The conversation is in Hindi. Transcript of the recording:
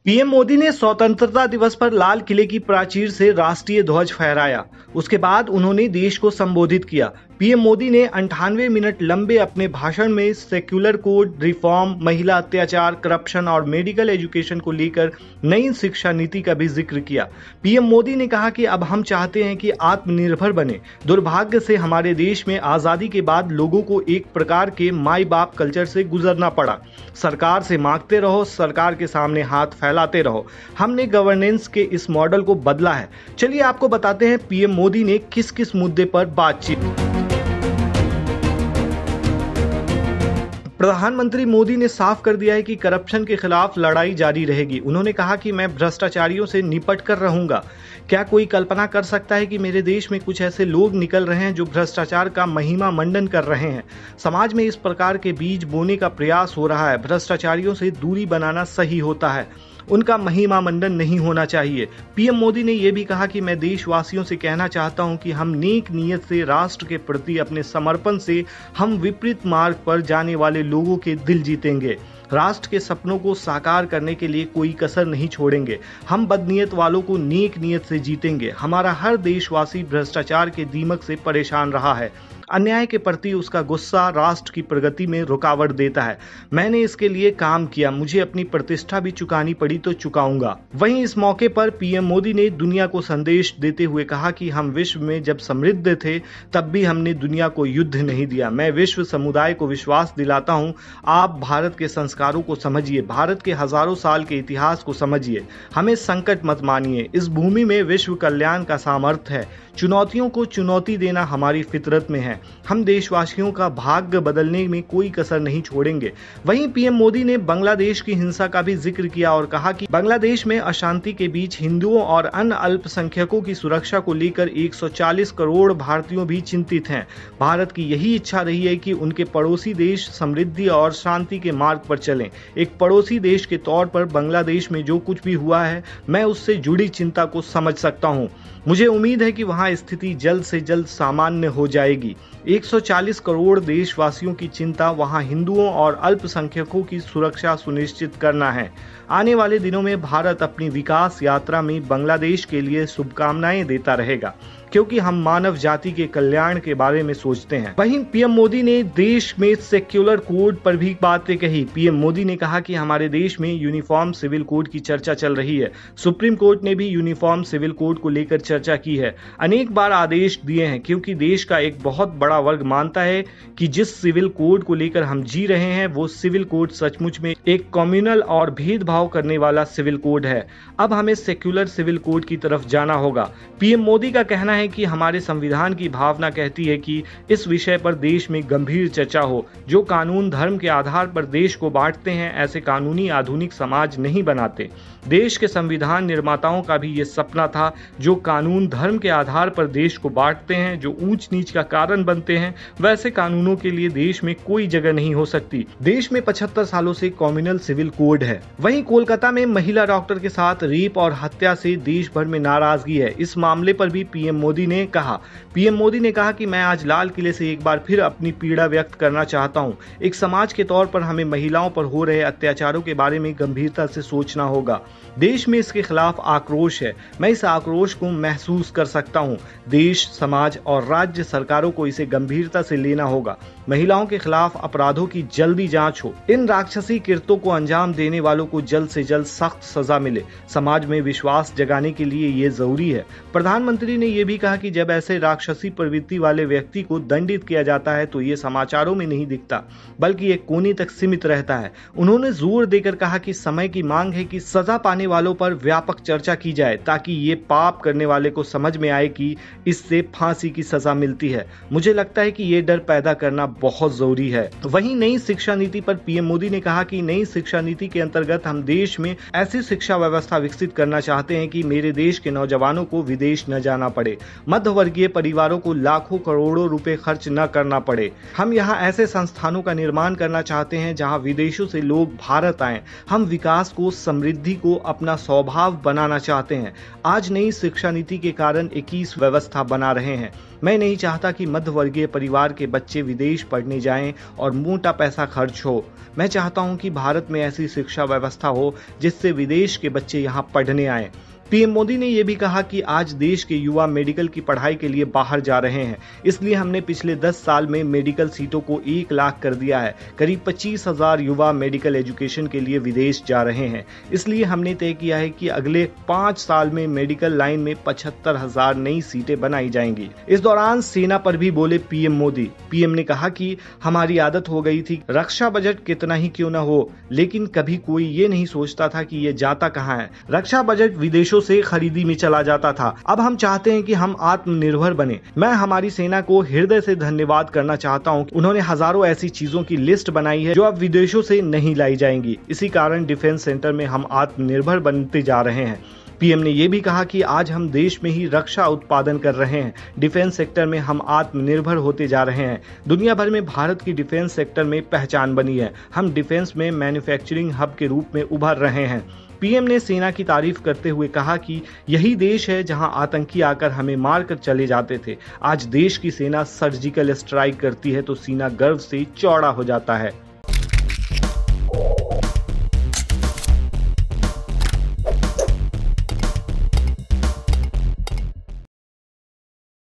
पीएम मोदी ने स्वतंत्रता दिवस पर लाल किले की प्राचीर से राष्ट्रीय ध्वज फहराया। उसके बाद उन्होंने देश को संबोधित किया। पीएम मोदी ने 98 मिनट लंबे अपने भाषण में सेक्युलर कोड, रिफॉर्म, महिला अत्याचार, करप्शन और मेडिकल एजुकेशन को लेकर नई शिक्षा नीति का भी जिक्र किया। पीएम मोदी ने कहा कि अब हम चाहते हैं कि आत्मनिर्भर बने। दुर्भाग्य से हमारे देश में आजादी के बाद लोगों को एक प्रकार के माई बाप कल्चर से गुजरना पड़ा। सरकार से मांगते रहो, सरकार के सामने हाथ फैलाते रहो। हमने गवर्नेंस के इस मॉडल को बदला है। चलिए आपको बताते हैं पीएम मोदी ने किस किस मुद्दे पर बातचीत। प्रधानमंत्री मोदी ने साफ कर दिया है कि करप्शन के खिलाफ लड़ाई जारी रहेगी। उन्होंने कहा कि मैं भ्रष्टाचारियों से निपट कर रहूंगा। क्या कोई कल्पना कर सकता है कि मेरे देश में कुछ ऐसे लोग निकल रहे हैं जो भ्रष्टाचार का महिमा मंडन कर रहे हैं। समाज में इस प्रकार के बीज बोने का प्रयास हो रहा है। भ्रष्टाचारियों से दूरी बनाना सही होता है, उनका महिमा मंडन नहीं होना चाहिए। पीएम मोदी ने यह भी कहा कि मैं देशवासियों से कहना चाहता हूं कि हम नेक नीयत से राष्ट्र के प्रति अपने समर्पण से हम विपरीत मार्ग पर जाने वाले लोगों के दिल जीतेंगे। राष्ट्र के सपनों को साकार करने के लिए कोई कसर नहीं छोड़ेंगे। हम बदनीयत वालों को नेक नीयत से जीतेंगे। हमारा हर देशवासी भ्रष्टाचार के दीमक से परेशान रहा है। अन्याय के प्रति उसका गुस्सा राष्ट्र की प्रगति में रुकावट देता है। मैंने इसके लिए काम किया, मुझे अपनी प्रतिष्ठा भी चुकानी पड़ी तो चुकाऊंगा। वहीं इस मौके पर पीएम मोदी ने दुनिया को संदेश देते हुए कहा कि हम विश्व में जब समृद्ध थे तब भी हमने दुनिया को युद्ध नहीं दिया। मैं विश्व समुदाय को विश्वास दिलाता हूं, आप भारत के संस्कारों को समझिए, भारत के हजारों साल के इतिहास को समझिए। हमें संकट मत मानिए। इस भूमि में विश्व कल्याण का सामर्थ्य है। चुनौतियों को चुनौती देना हमारी फितरत में है। हम देशवासियों का भाग्य बदलने में कोई कसर नहीं छोड़ेंगे। वहीं पीएम मोदी ने बांग्लादेश की हिंसा का भी जिक्र किया और कहा कि बांग्लादेश में अशांति के बीच हिंदुओं और अन्य अल्पसंख्यकों की सुरक्षा को लेकर 140 करोड़ भारतीयों भी चिंतित हैं। भारत की यही इच्छा रही है कि उनके पड़ोसी देश समृद्धि और शांति के मार्ग पर चलें। एक पड़ोसी देश के तौर पर बांग्लादेश में जो कुछ भी हुआ है, मैं उससे जुड़ी चिंता को समझ सकता हूं। मुझे उम्मीद है कि वहां स्थिति जल्द से जल्द सामान्य हो जाएगी। 140 करोड़ देशवासियों की चिंता वहां हिंदुओं और अल्पसंख्यकों की सुरक्षा सुनिश्चित करना है। आने वाले दिनों में भारत अपनी विकास यात्रा में बांग्लादेश के लिए शुभकामनाएं देता रहेगा, क्योंकि हम मानव जाति के कल्याण के बारे में सोचते हैं। वहीं पीएम मोदी ने देश में सेक्युलर कोड पर भी बातें कही। पीएम मोदी ने कहा कि हमारे देश में यूनिफॉर्म सिविल कोड की चर्चा चल रही है। सुप्रीम कोर्ट ने भी यूनिफॉर्म सिविल कोड को लेकर चर्चा की है, अनेक बार आदेश दिए हैं, क्योंकि देश का एक बहुत बड़ा वर्ग मानता है कि जिस सिविल कोड को लेकर हम जी रहे हैं वो सिविल कोड सचमुच में एक कम्युनल और भेदभाव करने वाला सिविल कोड है। अब हमें सेक्युलर सिविल कोड की तरफ जाना होगा। पीएम मोदी का कहना है कि हमारे संविधान की भावना कहती है कि इस विषय पर देश में गंभीर चर्चा हो। जो कानून धर्म के आधार पर देश को बांटते हैं, ऐसे कानूनी आधुनिक समाज नहीं बनाते। देश के संविधान निर्माताओं का भी ये सपना था। जो कानून धर्म के आधार पर देश को बांटते हैं, जो ऊंच नीच का कारण बनते हैं, वैसे कानूनों के लिए देश में कोई जगह नहीं हो सकती। देश में 75 सालों से कम्युनल सिविल कोड है। वहीं कोलकाता में महिला डॉक्टर के साथ रेप और हत्या से देश भर में नाराजगी है। इस मामले पर भी पीएम मोदी ने कहा कि मैं आज लाल किले से एक बार फिर अपनी पीड़ा व्यक्त करना चाहता हूं। एक समाज के तौर पर हमें महिलाओं पर हो रहे अत्याचारों के बारे में गंभीरता से सोचना होगा। देश में इसके खिलाफ आक्रोश है। मैं इस आक्रोश को महसूस कर सकता हूं। देश, समाज और राज्य सरकारों को इसे गंभीरता से लेना होगा। महिलाओं के खिलाफ अपराधों की जल्दी जांच हो। इन राक्षसी कृत्यों को अंजाम देने वालों को जल्द से जल्द सख्त सजा मिले। समाज में विश्वास जगाने के लिए ये जरूरी है। प्रधानमंत्री ने यह भी कहा कि जब ऐसे राक्षसी प्रवृत्ति वाले व्यक्ति को दंडित किया जाता है तो ये समाचारों में नहीं दिखता, बल्कि एक कोने तक सीमित रहता है। उन्होंने जोर देकर कहा कि समय की मांग है कि सजा पाने वालों पर व्यापक चर्चा की जाए, ताकि ये पाप करने वाले को समझ में आए कि इससे फांसी की सजा मिलती है। मुझे लगता है कि ये डर पैदा करना बहुत जरूरी है। वहीं नई शिक्षा नीति पर पीएम मोदी ने कहा कि नई शिक्षा नीति के अंतर्गत हम देश में ऐसी शिक्षा व्यवस्था विकसित करना चाहते हैं कि मेरे देश के नौजवानों को विदेश न जाना पड़े, मध्य वर्गीय परिवारों को लाखों करोड़ों रुपए खर्च न करना पड़े। हम यहाँ ऐसे संस्थानों का निर्माण करना चाहते हैं जहाँ विदेशों से लोग भारत आएं। हम विकास को, समृद्धि को अपना स्वभाव बनाना चाहते हैं। आज नई शिक्षा नीति के कारण 21 व्यवस्था बना रहे हैं। मैं नहीं चाहता कि मध्यवर्गीय परिवार के बच्चे विदेश पढ़ने जाएं और मोटा पैसा खर्च हो। मैं चाहता हूं कि भारत में ऐसी शिक्षा व्यवस्था हो जिससे विदेश के बच्चे यहां पढ़ने आएं। पीएम मोदी ने यह भी कहा कि आज देश के युवा मेडिकल की पढ़ाई के लिए बाहर जा रहे हैं, इसलिए हमने पिछले 10 साल में मेडिकल सीटों को 1 लाख कर दिया है। करीब 25,000 युवा मेडिकल एजुकेशन के लिए विदेश जा रहे हैं। इसलिए हमने तय किया है कि अगले 5 साल में मेडिकल लाइन में 75,000 नई सीटें बनाई जाएंगी। इस दौरान सेना पर भी बोले पीएम मोदी। पीएम ने कहा कि हमारी आदत हो गई थी, रक्षा बजट कितना ही क्यों न हो, लेकिन कभी कोई ये नहीं सोचता था कि ये जाता कहाँ है। रक्षा बजट विदेशों से खरीदी में चला जाता था। अब हम चाहते हैं कि हम आत्मनिर्भर बने। मैं हमारी सेना को हृदय से धन्यवाद करना चाहता हूं। उन्होंने हजारों ऐसी चीजों की लिस्ट बनाई है जो अब विदेशों से नहीं लाई जाएंगी। इसी कारण डिफेंस सेक्टर में हम आत्मनिर्भर बनते जा रहे हैं। पीएम ने यह भी कहा कि आज हम देश में ही रक्षा उत्पादन कर रहे हैं। डिफेंस सेक्टर में हम आत्मनिर्भर होते जा रहे हैं। दुनिया भर में भारत की डिफेंस सेक्टर में पहचान बनी है। हम डिफेंस में मैन्युफैक्चरिंग हब के रूप में उभर रहे हैं। पीएम ने सेना की तारीफ करते हुए कहा कि यही देश है जहां आतंकी आकर हमें मारकर चले जाते थे। आज देश की सेना सर्जिकल स्ट्राइक करती है तो सीना गर्व से चौड़ा हो जाता है।